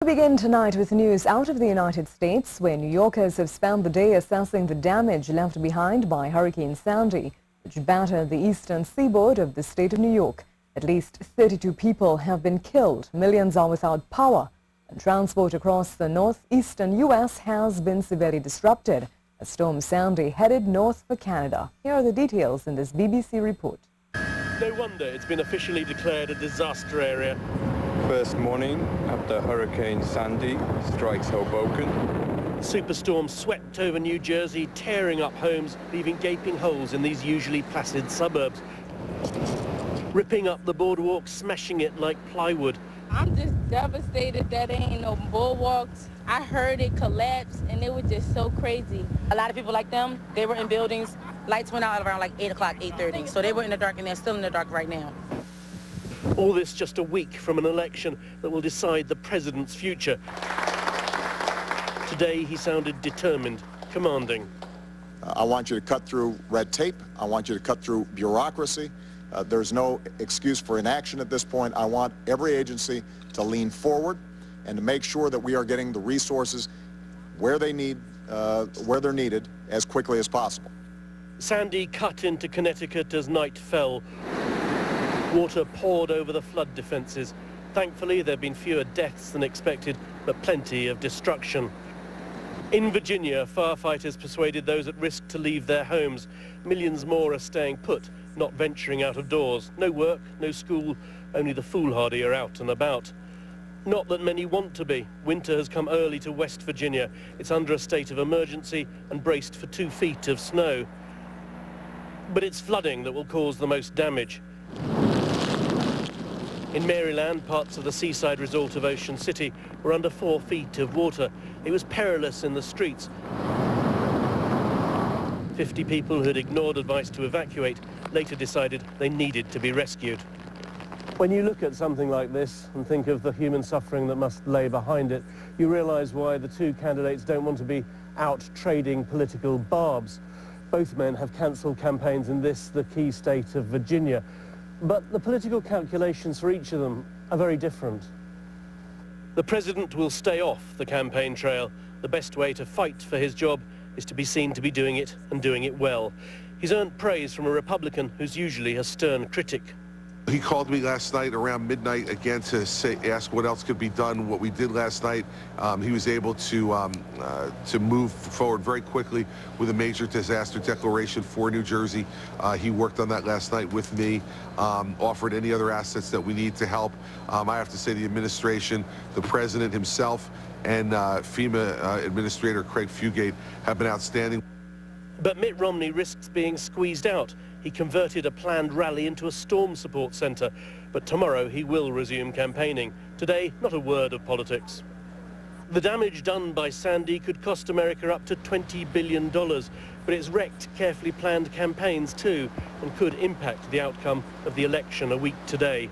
We begin tonight with news out of the United States, where New Yorkers have spent the day assessing the damage left behind by Hurricane Sandy, which battered the eastern seaboard of the state of New York. At least 32 people have been killed, millions are without power, and transport across the northeastern U.S. has been severely disrupted as Storm Sandy headed north for Canada. Here are the details in this BBC report. No wonder it's been officially declared a disaster area. First morning after Hurricane Sandy strikes Hoboken. Superstorm swept over New Jersey, tearing up homes, leaving gaping holes in these usually placid suburbs. Ripping up the boardwalk, smashing it like plywood. I'm just devastated that there ain't no bulwarks. I heard it collapse and it was just so crazy. A lot of people like them, they were in buildings, lights went out around like 8 o'clock, 8:30. So they were in the dark and they're still in the dark right now. All this just a week from an election that will decide the president's future. Today he sounded determined, commanding. I want you to cut through red tape. I want you to cut through bureaucracy. There's no excuse for inaction at this point. I want every agency to lean forward and to make sure that we are getting the resources where they're needed as quickly as possible. Sandy cut into Connecticut as night fell. Water poured over the flood defences. Thankfully, there have been fewer deaths than expected, but plenty of destruction. In Virginia, firefighters persuaded those at risk to leave their homes. Millions more are staying put, not venturing out of doors. No work, no school, only the foolhardy are out and about. Not that many want to be. Winter has come early to West Virginia. It's under a state of emergency and braced for 2 feet of snow. But it's flooding that will cause the most damage. In Maryland, parts of the seaside resort of Ocean City were under 4 feet of water. It was perilous in the streets. 50 people who had ignored advice to evacuate later decided they needed to be rescued. When you look at something like this and think of the human suffering that must lay behind it, you realise why the two candidates don't want to be out trading political barbs. Both men have cancelled campaigns in this, the key state of Virginia. But the political calculations for each of them are very different. The president will stay off the campaign trail. The best way to fight for his job is to be seen to be doing it and doing it well. He's earned praise from a Republican who's usually a stern critic. He called me last night around midnight again to ask what else could be done. What we did last night, he was able to move forward very quickly with a major disaster declaration for New Jersey. He worked on that last night with me, offered any other assets that we need to help. I have to say the administration, the president himself, and FEMA Administrator Craig Fugate have been outstanding. But Mitt Romney risks being squeezed out. He converted a planned rally into a storm support centre. But tomorrow he will resume campaigning. Today, not a word of politics. The damage done by Sandy could cost America up to $20 billion. But it's wrecked carefully planned campaigns too, and could impact the outcome of the election a week today.